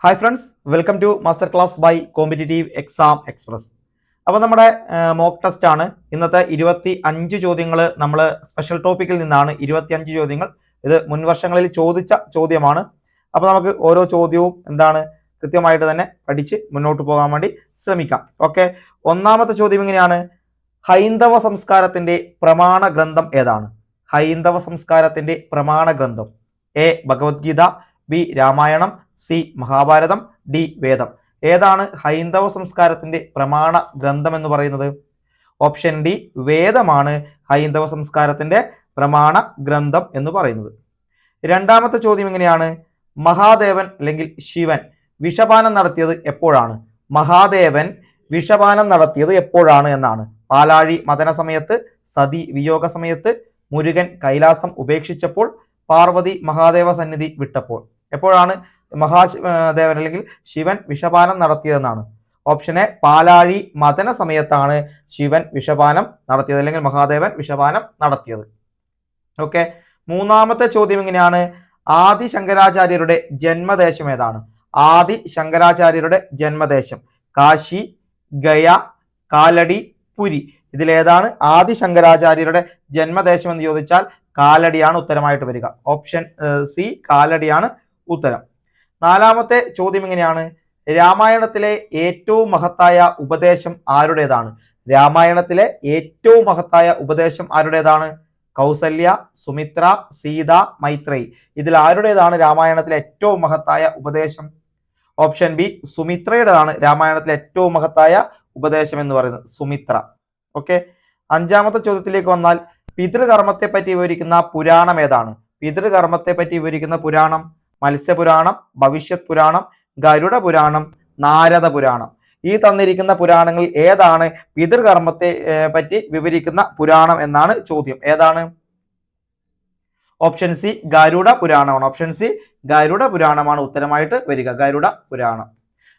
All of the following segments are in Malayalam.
Hi friends, welcome to master class by competitive exam express. അപ്പോൾ നമ്മുടെ മോക്ക് ടെസ്റ്റ് ആണ് ഇന്നത്തെ 25 ചോദ്യങ്ങൾ. നമ്മൾ സ്പെഷ്യൽ ടോപ്പിക്കിൽ നിന്നാണ് 25 ചോദ്യങ്ങൾ. ഇത് മുൻവർഷങ്ങളിൽ ചോദിച്ച ചോദ്യമാണ്. അപ്പോൾ നമുക്ക് ഓരോ ചോദ്യവും കൃത്യമായിട്ട് തന്നെ പഠിച്ച് മുന്നോട്ട് പോകാൻ വേണ്ടി ശ്രമിക്കാം. ഓക്കെ, ഒന്നാമത്തെ ചോദ്യം ഇങ്ങനെയാണ്: ഹൈന്ദവ സംസ്കാരത്തിന്റെ പ്രമാണ ഗ്രന്ഥം ഏതാണ്? ഹൈന്ദവ സംസ്കാരത്തിന്റെ പ്രമാണ ഗ്രന്ഥം: A Bhagavad Gita, B Ramayanam, C Mahabharatam, D Vedam. ഏതാണ് ഹൈന്ദവ സംസ്കാരത്തിന്റെ പ്രമാണ ഗ്രന്ഥം എന്ന് പറയുന്നത്? ഓപ്ഷൻ ഡി വേദമാണ് ഹൈന്ദവ സംസ്കാരത്തിന്റെ പ്രമാണ ഗ്രന്ഥം എന്ന് പറയുന്നത്. രണ്ടാമത്തെ ചോദ്യം ഇങ്ങനെയാണ്: മഹാദേവൻ അല്ലെങ്കിൽ ശിവൻ വിഷപാനം നടത്തിയത് എപ്പോഴാണ്? മഹാദേവൻ വിഷപാനം നടത്തിയത് എപ്പോഴാണ് എന്നാണ്. പാലാഴി മദന സമയത്ത്, സതി വിയോഗ സമയത്ത്, മുരുകൻ കൈലാസം ഉപേക്ഷിച്ചപ്പോൾ, പാർവതി മഹാദേവ സന്നിധി വിട്ടപ്പോൾ. എപ്പോഴാണ് മഹാദേവൻ അല്ലെങ്കിൽ ശിവൻ വിഷപാനം നടത്തിയതെന്നാണ്. ഓപ്ഷൻ എ പാലാഴി മദന സമയത്താണ് ശിവൻ വിഷപാനം നടത്തിയത് അല്ലെങ്കിൽ മഹാദേവൻ വിഷപാനം നടത്തിയത്. ഓക്കെ, മൂന്നാമത്തെ ചോദ്യം ഇങ്ങനെയാണ്: ആദി ശങ്കരാചാര്യരുടെ ജന്മദേശം ഏതാണ്? ആദി ശങ്കരാചാര്യരുടെ ജന്മദേശം: കാശി, ഗയ, കാലടി, പുരി. ഇതിലേതാണ് ആദി ശങ്കരാചാര്യരുടെ ജന്മദേശം എന്ന് ചോദിച്ചാൽ കാലടിയാണ് ഉത്തരമായിട്ട് വരിക. ഓപ്ഷൻ സി കാലടിയാണ് ഉത്തരം. നാലാമത്തെ ചോദ്യം ഇങ്ങനെയാണ്: രാമായണത്തിലെ ഏറ്റവും മഹത്തായ ഉപദേശം ആരുടേതാണ്? രാമായണത്തിലെ ഏറ്റവും മഹത്തായ ഉപദേശം ആരുടേതാണ്? കൗസല്യ, സുമിത്ര, സീത, മൈത്രേയി. ഇതിൽ ആരുടേതാണ് രാമായണത്തിലെ ഏറ്റവും മഹത്തായ ഉപദേശം? ഓപ്ഷൻ ബി സുമിത്രയുടേതാണ് രാമായണത്തിലെ ഏറ്റവും മഹത്തായ ഉപദേശം എന്ന് പറയുന്നത്, സുമിത്ര. ഓക്കെ, അഞ്ചാമത്തെ ചോദ്യത്തിലേക്ക് വന്നാൽ പിതൃകർമ്മത്തെ പറ്റി വിവരിക്കുന്ന പുരാണം ഏതാണ്? പിതൃകർമ്മത്തെ പറ്റി വിവരിക്കുന്ന പുരാണം: മത്സ്യപുരാണം, ഭവിഷ്യത് പുരാണം, ഗരുഡ പുരാണം, നാരദ പുരാണം. ഈ തന്നിരിക്കുന്ന പുരാണങ്ങളിൽ ഏതാണ് പിതൃകർമ്മത്തെ പറ്റി വിവരിക്കുന്ന പുരാണം എന്നാണ് ചോദ്യം. ഏതാണ്? ഓപ്ഷൻ സി ഗരുഡ പുരാണമാണ്. ഓപ്ഷൻ സി ഗരുഡ പുരാണമാണ് ഉത്തരമായിട്ട് വരിക, ഗരുഡ പുരാണം.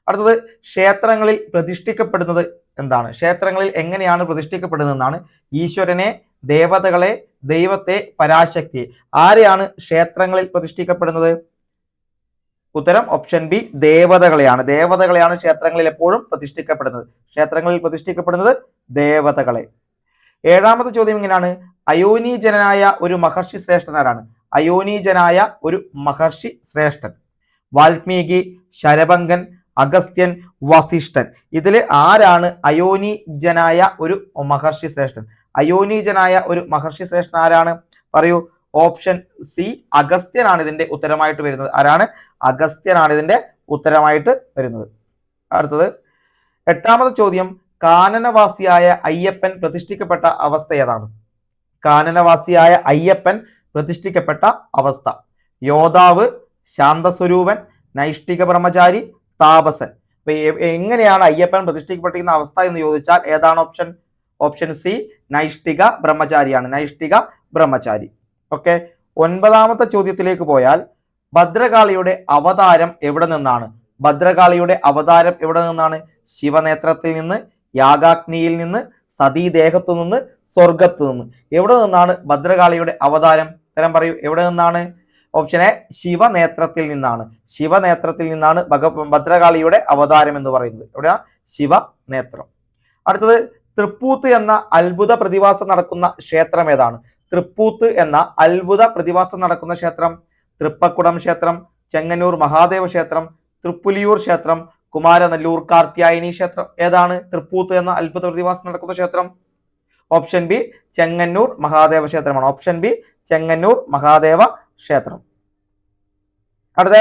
അടുത്തത് ക്ഷേത്രങ്ങളിൽ പ്രതിഷ്ഠിക്കപ്പെടുന്നത് എന്താണ്? ക്ഷേത്രങ്ങളിൽ എങ്ങനെയാണ് പ്രതിഷ്ഠിക്കപ്പെടുന്നതെന്നാണ്. ഈശ്വരനെ, ദേവതകളെ, ദൈവത്തെ, പരാശക്തിയെ. ആരെയാണ് ക്ഷേത്രങ്ങളിൽ പ്രതിഷ്ഠിക്കപ്പെടുന്നത്? ഉത്തരം ഓപ്ഷൻ ബി ദേവതകളെയാണ്. ദേവതകളെയാണ് ക്ഷേത്രങ്ങളിൽ എപ്പോഴും പ്രതിഷ്ഠിക്കപ്പെടുന്നത്. ക്ഷേത്രങ്ങളിൽ പ്രതിഷ്ഠിക്കപ്പെടുന്നത് ദേവതകളെ. ഏഴാമത്തെ ചോദ്യം ഇങ്ങനെയാണ്: അയോനീജനായ ഒരു മഹർഷി ശ്രേഷ്ഠൻ ആരാണ്? അയോനീജനായ ഒരു മഹർഷി ശ്രേഷ്ഠൻ: വാൽമീകി, ശരഭംഗൻ, അഗസ്ത്യൻ, വസിഷ്ഠൻ. ഇതിൽ ആരാണ് അയോനീജനായ ഒരു മഹർഷി ശ്രേഷ്ഠൻ? അയോനീജനായ ഒരു മഹർഷി ശ്രേഷ്ഠൻ ആരാണ്? പറയൂ. ഓപ്ഷൻ സി അഗസ്ത്യനാണ് ഇതിന്റെ ഉത്തരമായിട്ട് വരുന്നത്. ആരാണ്? അഗസ്ത്യനാണ് ഇതിന്റെ ഉത്തരമായിട്ട് വരുന്നത്. അടുത്തത് എട്ടാമത്തെ ചോദ്യം: കാനനവാസിയായ അയ്യപ്പൻ പ്രതിഷ്ഠിക്കപ്പെട്ട അവസ്ഥ ഏതാണ്? കാനനവാസിയായ അയ്യപ്പൻ പ്രതിഷ്ഠിക്കപ്പെട്ട അവസ്ഥ: യോദ്ധാവ്, ശാന്തസ്വരൂപൻ, നൈഷ്ഠിക ബ്രഹ്മചാരി, താപസൻ. അപ്പൊ എങ്ങനെയാണ് അയ്യപ്പൻ പ്രതിഷ്ഠിക്കപ്പെട്ടിരിക്കുന്ന അവസ്ഥ എന്ന് ചോദിച്ചാൽ ഏതാണ് ഓപ്ഷൻ? ഓപ്ഷൻ സി നൈഷ്ഠിക ബ്രഹ്മചാരിയാണ്. നൈഷ്ഠിക ബ്രഹ്മചാരി. ഓക്കെ, ഒൻപതാമത്തെ ചോദ്യത്തിലേക്ക് പോയാൽ ഭദ്രകാളിയുടെ അവതാരം എവിടെ നിന്നാണ്? ഭദ്രകാളിയുടെ അവതാരം എവിടെ നിന്നാണ്? ശിവനേത്രത്തിൽ നിന്ന്, യാഗാഗ്നിയിൽ നിന്ന്, സതീദേഹത്തു നിന്ന്, സ്വർഗത്തു നിന്ന്. എവിടെ നിന്നാണ് ഭദ്രകാളിയുടെ അവതാരം? ഉത്തരം പറയൂ. എവിടെ നിന്നാണ്? ഓപ്ഷൻ എ ശിവനേത്രത്തിൽ നിന്നാണ്. ശിവനേത്രത്തിൽ നിന്നാണ് ഭദ്രകാളിയുടെ അവതാരം എന്ന് പറയുന്നത്. എവിടെയാ? ശിവനേത്രം. അടുത്തത് തൃപ്പൂത്ത് എന്ന അത്ഭുത പ്രതിഭാസം നടക്കുന്ന ക്ഷേത്രം ഏതാണ്? തൃപ്പൂത്ത് എന്ന അത്ഭുത പ്രതിഭാസം നടക്കുന്ന ക്ഷേത്രം: തൃപ്പക്കുടം ക്ഷേത്രം, ചെങ്ങന്നൂർ മഹാദേവ ക്ഷേത്രം, തൃപ്പുലിയൂർ ക്ഷേത്രം, കുമാരനല്ലൂർ കാർത്യായനി ക്ഷേത്രം. ഏതാണ് തൃപ്പൂത്ത് എന്ന അത്ഭുത പ്രതിഭാസം നടക്കുന്ന ക്ഷേത്രം? ഓപ്ഷൻ ബി ചെങ്ങന്നൂർ മഹാദേവ ക്ഷേത്രമാണ്. ഓപ്ഷൻ ബി ചെങ്ങന്നൂർ മഹാദേവ ക്ഷേത്രം. അടുത്ത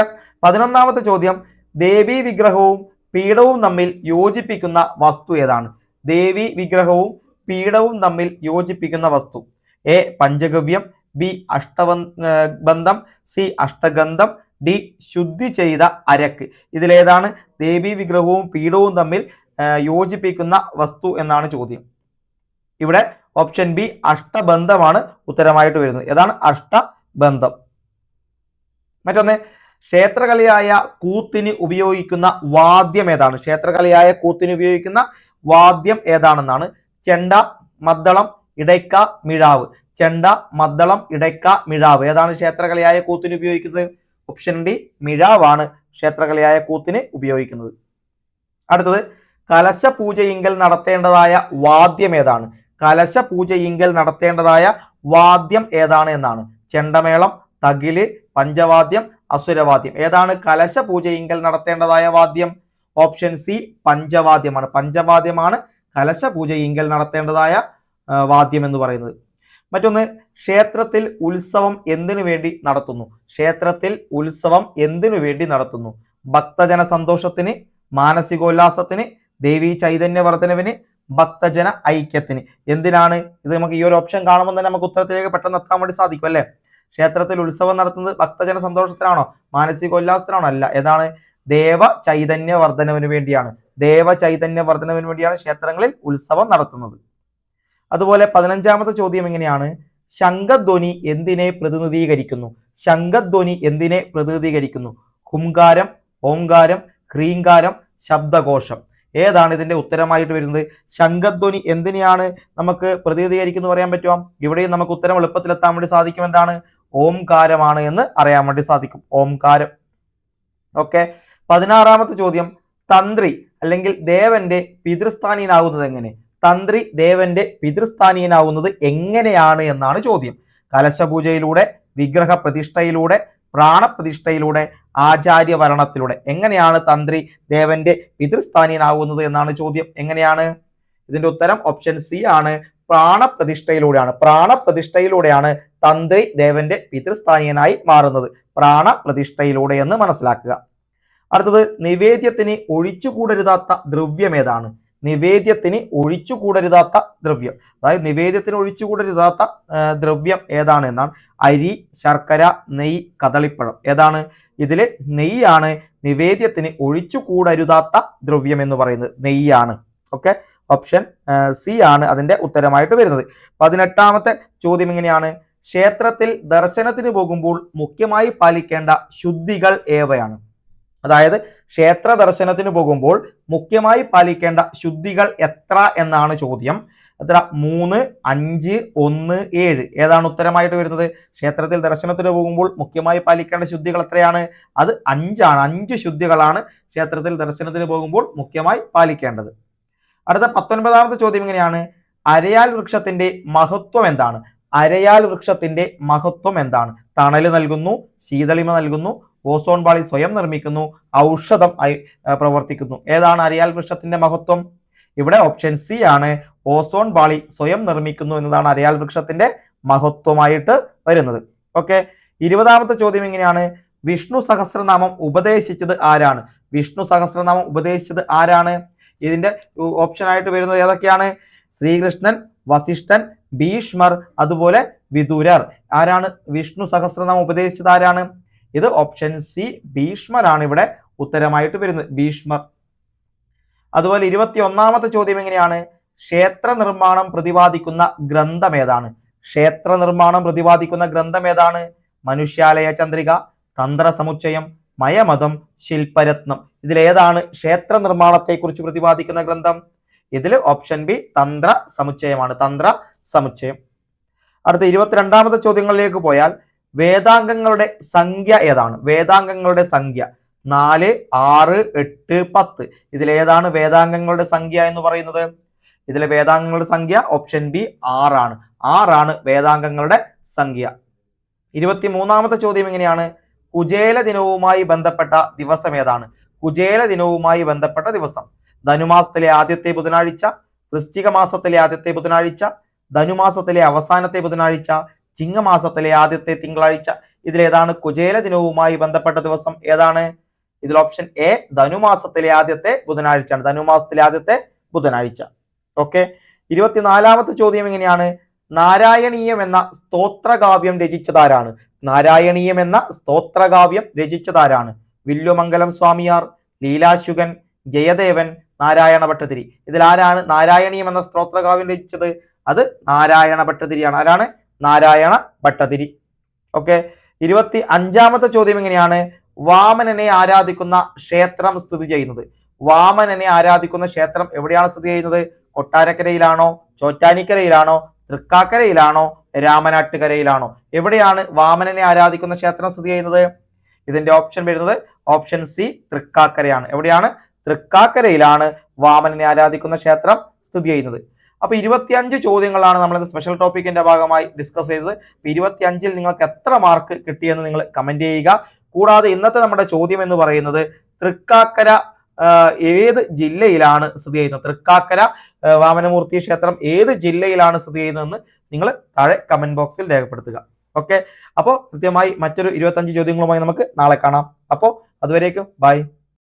11ാമത്തെ ചോദ്യം: ദേവി വിഗ്രഹവും പീഠവും തമ്മിൽ യോജിപ്പിക്കുന്ന വസ്തു ഏതാണ്? ദേവി വിഗ്രഹവും പീഠവും തമ്മിൽ യോജിപ്പിക്കുന്ന വസ്തു: എ പഞ്ചഗവ്യം, ബി അഷ്ടബന്ധം, സി അഷ്ടഗന്ധം, ഡി ശുദ്ധി ചെയ്ത അരക്ക്. ഇതിലേതാണ് ദേവി വിഗ്രഹവും പീഠവും തമ്മിൽ യോജിപ്പിക്കുന്ന വസ്തു എന്നാണ് ചോദ്യം. ഇവിടെ ഓപ്ഷൻ ബി അഷ്ടബന്ധമാണ് ഉത്തരമായിട്ട് വരുന്നത്. ഏതാണ്? അഷ്ടബന്ധം. മറ്റൊന്ന്, ക്ഷേത്രകലയായ കൂത്തിന് ഉപയോഗിക്കുന്ന വാദ്യം ഏതാണ്? ക്ഷേത്രകലയായ കൂത്തിന് ഉപയോഗിക്കുന്ന വാദ്യം ഏതാണെന്നാണ്. ചെണ്ട, മദ്ദളം, ഇടയ്ക്ക, മിഴാവ്. ചെണ്ട, മദ്ദളം, ഇടയ്ക്ക, മിഴാവ്. ഏതാണ് ക്ഷേത്രകലയായ കൂത്തിന് ഉപയോഗിക്കുന്നത്? ഓപ്ഷൻ ഡി മിഴാവാണ് ക്ഷേത്രകലയായ കൂത്തിന് ഉപയോഗിക്കുന്നത്. അടുത്തത് കലശപൂജയിങ്കൽ നടത്തേണ്ടതായ വാദ്യം ഏതാണ്? കലശപൂജയിങ്കൽ നടത്തേണ്ടതായ വാദ്യം ഏതാണ് എന്നാണ്. ചെണ്ടമേളം, തകില്, പഞ്ചവാദ്യം, അസുരവാദ്യം. ഏതാണ് കലശപൂജയിങ്കൽ നടത്തേണ്ടതായ വാദ്യം? Option C പഞ്ചവാദ്യമാണ്. പഞ്ചവാദ്യമാണ് കലശപൂജയിങ്കൽ നടത്തേണ്ടതായ വാദ്യം എന്ന് പറയുന്നത്. മറ്റൊന്ന്, ക്ഷേത്രത്തിൽ ഉത്സവം എന്തിനു വേണ്ടി നടത്തുന്നു? ക്ഷേത്രത്തിൽ ഉത്സവം എന്തിനു വേണ്ടി നടത്തുന്നു? ഭക്തജന സന്തോഷത്തിന്, മാനസികോല്ലാസത്തിന്, ദേവീ ചൈതന്യവർദ്ധനവിന്, ഭക്തജന ഐക്യത്തിന്. എന്തിനാണ് ഇത്? നമുക്ക് ഈ ഒരു ഓപ്ഷൻ കാണുമ്പോൾ തന്നെ നമുക്ക് ഉത്തരത്തിലേക്ക് പെട്ടെന്ന് എത്താൻ വേണ്ടി സാധിക്കും അല്ലെ? ക്ഷേത്രത്തിൽ ഉത്സവം നടത്തുന്നത് ഭക്തജന സന്തോഷത്തിനാണോ, മാനസികോല്ലാസത്തിനാണോ? അല്ല. ഏതാണ്? ദേവ ചൈതന്യവർദ്ധനവിന് വേണ്ടിയാണ്. ദേവ ചൈതന്യവർദ്ധനവിന് വേണ്ടിയാണ് ക്ഷേത്രങ്ങളിൽ ഉത്സവം നടത്തുന്നത്. അതുപോലെ 15ാമത്തെ ചോദ്യം എങ്ങനെയാണ്? ശംഖധ്വനി എന്തിനെ പ്രതിനിധീകരിക്കുന്നു? ശംഖധ്വനി എന്തിനെ പ്രതിനിധീകരിക്കുന്നു? ഹുംകാരം, ഓംകാരം, ഹ്രീങ്കാരം, ശബ്ദഘോഷം. ഏതാണ് ഇതിന്റെ ഉത്തരമായിട്ട് വരുന്നത്? ശംഖധ്വനി എന്തിനെയാണ് നമുക്ക് പ്രതിനിധീകരിക്കുന്നു പറയാൻ പറ്റുമോ? ഇവിടെയും നമുക്ക് ഉത്തരം എളുപ്പത്തിലെത്താൻ വേണ്ടി സാധിക്കും. എന്താണ്? ഓംകാരമാണ് എന്ന് അറിയാൻ വേണ്ടി സാധിക്കും. ഓംകാരം. ഓക്കെ. 16ാമത്തെ ചോദ്യം, തന്ത്രി അല്ലെങ്കിൽ ദേവന്റെ പിതൃസ്ഥാനീയനാകുന്നത് എങ്ങനെ? തന്ത്രി ദേവന്റെ പിതൃസ്ഥാനീയനാകുന്നത് എങ്ങനെയാണ് എന്നാണ് ചോദ്യം. കലശപൂജയിലൂടെ, വിഗ്രഹ പ്രതിഷ്ഠയിലൂടെ, പ്രാണപ്രതിഷ്ഠയിലൂടെ, ആചാര്യവരണത്തിലൂടെ. എങ്ങനെയാണ് തന്ത്രി ദേവന്റെ പിതൃസ്ഥാനീയനാകുന്നത് എന്നാണ് ചോദ്യം. എങ്ങനെയാണ്? ഇതിന്റെ ഉത്തരം ഓപ്ഷൻ സി ആണ്, പ്രാണപ്രതിഷ്ഠയിലൂടെയാണ്. പ്രാണപ്രതിഷ്ഠയിലൂടെയാണ് തന്ത്രി ദേവന്റെ പിതൃസ്ഥാനീയനായി മാറുന്നത്. പ്രാണപ്രതിഷ്ഠയിലൂടെ എന്ന് മനസ്സിലാക്കുക. അടുത്തത്, നിവേദ്യത്തിന് ഒഴിച്ചുകൂടരുതാത്ത ദ്രവ്യം ഏതാണ്? നിവേദ്യത്തിന് ഒഴിച്ചുകൂടരുതാത്ത ദ്രവ്യം, അതായത് നിവേദ്യത്തിന് ഒഴിച്ചുകൂടരുതാത്ത ദ്രവ്യം ഏതാണ് എന്നാണ്. അരി, ശർക്കര, നെയ്യ്, കദളിപ്പഴം. ഏതാണ്? ഇതില് നെയ്യാണ് നിവേദ്യത്തിന് ഒഴിച്ചുകൂടരുതാത്ത ദ്രവ്യം എന്ന് പറയുന്നത്. നെയ്യാണ്. ഓക്കെ. ഓപ്ഷൻ സി ആണ് അതിന്റെ ഉത്തരമായിട്ട് വരുന്നത്. 18ാമത്തെ ചോദ്യം എങ്ങനെയാണ്? ക്ഷേത്രത്തിൽ ദർശനത്തിന് പോകുമ്പോൾ മുഖ്യമായി പാലിക്കേണ്ട ശുദ്ധികൾ ഏവയാണ്? അതായത് ക്ഷേത്ര ദർശനത്തിന് പോകുമ്പോൾ മുഖ്യമായി പാലിക്കേണ്ട ശുദ്ധികൾ എത്ര എന്നാണ് ചോദ്യം. എത്ര? 3, 5, 1, 7. ഏതാണ് ഉത്തരമായിട്ട് വരുന്നത്? ക്ഷേത്രത്തിൽ ദർശനത്തിന് പോകുമ്പോൾ മുഖ്യമായി പാലിക്കേണ്ട ശുദ്ധികൾ എത്രയാണ്? അത് 5 ആണ്. 5 ശുദ്ധികളാണ് ക്ഷേത്രത്തിൽ ദർശനത്തിന് പോകുമ്പോൾ മുഖ്യമായി പാലിക്കേണ്ടത്. അടുത്ത 19ാമത്തെ ചോദ്യം എങ്ങനെയാണ്? അരയാൽ വൃക്ഷത്തിന്റെ മഹത്വം എന്താണ്? അരയാൽ വൃക്ഷത്തിന്റെ മഹത്വം എന്താണ്? തണല് നൽകുന്നു, ശീതളിമ നൽകുന്നു, ഓസോൺ പാളി സ്വയം നിർമ്മിക്കുന്നു, ഔഷധം പ്രവർത്തിക്കുന്നു. ഏതാണ് അരയാൽ വൃക്ഷത്തിന്റെ മഹത്വം? ഇവിടെ ഓപ്ഷൻ സി ആണ്, ഓസോൺ പാളി സ്വയം നിർമ്മിക്കുന്നു എന്നതാണ് അരയാൽ വൃക്ഷത്തിന്റെ മഹത്വമായിട്ട് വരുന്നത്. ഓക്കെ. 20ാമത്തെ ചോദ്യം എങ്ങനെയാണ്? വിഷ്ണു സഹസ്രനാമം ഉപദേശിച്ചത് ആരാണ്? വിഷ്ണു സഹസ്രനാമം ഉപദേശിച്ചത് ആരാണ്? ഇതിന്റെ ഓപ്ഷൻ ആയിട്ട് വരുന്നത് ഏതൊക്കെയാണ്? ശ്രീകൃഷ്ണൻ, വസിഷ്ഠൻ, ഭീഷ്മർ, അതുപോലെ വിദുരർ. ആരാണ് വിഷ്ണു സഹസ്രനാമം ഉപദേശിച്ചത്? ആരാണ്? ഇത് ഓപ്ഷൻ സി ഭീഷ്മരാണ് ഇവിടെ ഉത്തരമായിട്ട് വരുന്നത്. ഭീഷ്മർ. അതുപോലെ 21ാമത്തെ ചോദ്യം എങ്ങനെയാണ്? ക്ഷേത്ര നിർമ്മാണം പ്രതിപാദിക്കുന്ന ഗ്രന്ഥം ഏതാണ്? ക്ഷേത്ര നിർമ്മാണം പ്രതിപാദിക്കുന്ന ഗ്രന്ഥം ഏതാണ്? മനുഷ്യാലയ ചന്ദ്രിക, തന്ത്ര സമുച്ചയം, മയമതം, ശില്പരത്നം. ഇതിലേതാണ് ക്ഷേത്ര നിർമ്മാണത്തെ കുറിച്ച് പ്രതിപാദിക്കുന്ന ഗ്രന്ഥം? ഇതിൽ ഓപ്ഷൻ ബി തന്ത്ര സമുച്ചയമാണ്. തന്ത്ര സമുച്ചയം. അടുത്ത 22ാമത്തെ ചോദ്യങ്ങളിലേക്ക് പോയാൽ വേദാംഗങ്ങളുടെ സംഖ്യ ഏതാണ്? വേദാംഗങ്ങളുടെ സംഖ്യ 4, 6, 8, 10. ഇതിലേതാണ് വേദാംഗങ്ങളുടെ സംഖ്യ എന്ന് പറയുന്നത്? ഇതിലെ വേദാംഗങ്ങളുടെ സംഖ്യ ഓപ്ഷൻ ബി 6 ആണ്. 6 ആണ് വേദാംഗങ്ങളുടെ സംഖ്യ. 23ാമത്തെ ചോദ്യം എങ്ങനെയാണ്? കുചേല ദിനവുമായി ബന്ധപ്പെട്ട ദിവസം ഏതാണ്? കുചേല ദിനവുമായി ബന്ധപ്പെട്ട ദിവസം ധനുമാസത്തിലെ ആദ്യത്തെ ബുധനാഴ്ച, വൃശ്ചിക മാസത്തിലെ ആദ്യത്തെ ബുധനാഴ്ച, ധനുമാസത്തിലെ അവസാനത്തെ ബുധനാഴ്ച, ചിങ്ങമാസത്തിലെ ആദ്യത്തെ തിങ്കളാഴ്ച. ഇതിലേതാണ് കുചേല ദിനവുമായി ബന്ധപ്പെട്ട ദിവസം? ഏതാണ്? ഇതിൽ ഓപ്ഷൻ എ ധനുമാസത്തിലെ ആദ്യത്തെ ബുധനാഴ്ചയാണ്. ധനുമാസത്തിലെ ആദ്യത്തെ ബുധനാഴ്ച. ഓക്കെ. 24ാമത്തെ ചോദ്യം എങ്ങനെയാണ്? നാരായണീയം എന്ന സ്തോത്രകാവ്യം രചിച്ചതാരാണ്? നാരായണീയം എന്ന സ്തോത്രകാവ്യം രചിച്ചതാരാണ്? വില്ലുമംഗലം സ്വാമിയാർ, ലീലാശുകൻ, ജയദേവൻ, നാരായണ ഭട്ടതിരി. ഇതിൽ ആരാണ് നാരായണീയം എന്ന സ്തോത്രകാവ്യം രചിച്ചത്? അത് നാരായണ ഭട്ടതിരിയാണ്. ആരാണ്? നാരായണ ഭട്ടതിരി. ഓക്കെ. 25ാമത്തെ ചോദ്യം എങ്ങനെയാണ്? വാമനനെ ആരാധിക്കുന്ന ക്ഷേത്രം സ്ഥിതി ചെയ്യുന്നത്? വാമനനെ ആരാധിക്കുന്ന ക്ഷേത്രം എവിടെയാണ് സ്ഥിതി ചെയ്യുന്നത്? കൊട്ടാരക്കരയിലാണോ, ചോറ്റാനിക്കരയിലാണോ, തൃക്കാക്കരയിലാണോ, രാമനാട്ടുകരയിലാണോ? എവിടെയാണ് വാമനനെ ആരാധിക്കുന്ന ക്ഷേത്രം സ്ഥിതി ചെയ്യുന്നത്? ഇതിന്റെ ഓപ്ഷൻ വരുന്നത് ഓപ്ഷൻ സി തൃക്കാക്കരയാണ്. എവിടെയാണ്? തൃക്കാക്കരയിലാണ് വാമനനെ ആരാധിക്കുന്ന ക്ഷേത്രം സ്ഥിതി ചെയ്യുന്നത്. അപ്പൊ 25 ചോദ്യങ്ങളാണ് നമ്മൾ സ്പെഷ്യൽ ടോപ്പിക്കിന്റെ ഭാഗമായി ഡിസ്കസ് ചെയ്തത്. 25ൽ നിങ്ങൾക്ക് എത്ര മാർക്ക് കിട്ടിയെന്ന് നിങ്ങൾ കമന്റ് ചെയ്യുക. കൂടാതെ ഇന്നത്തെ നമ്മുടെ ചോദ്യം എന്ന് പറയുന്നത് തൃക്കാക്കര ഏത് ജില്ലയിലാണ് സ്ഥിതി ചെയ്യുന്നത്? തൃക്കാക്കര വാമനമൂർത്തി ക്ഷേത്രം ഏത് ജില്ലയിലാണ് സ്ഥിതി ചെയ്യുന്നതെന്ന് നിങ്ങൾ താഴെ കമന്റ് ബോക്സിൽ രേഖപ്പെടുത്തുക. ഓക്കെ, അപ്പോൾ കൃത്യമായി മറ്റൊരു 25 ചോദ്യങ്ങളുമായി നമുക്ക് നാളെ കാണാം. അപ്പോൾ അതുവരേക്കും ബൈ.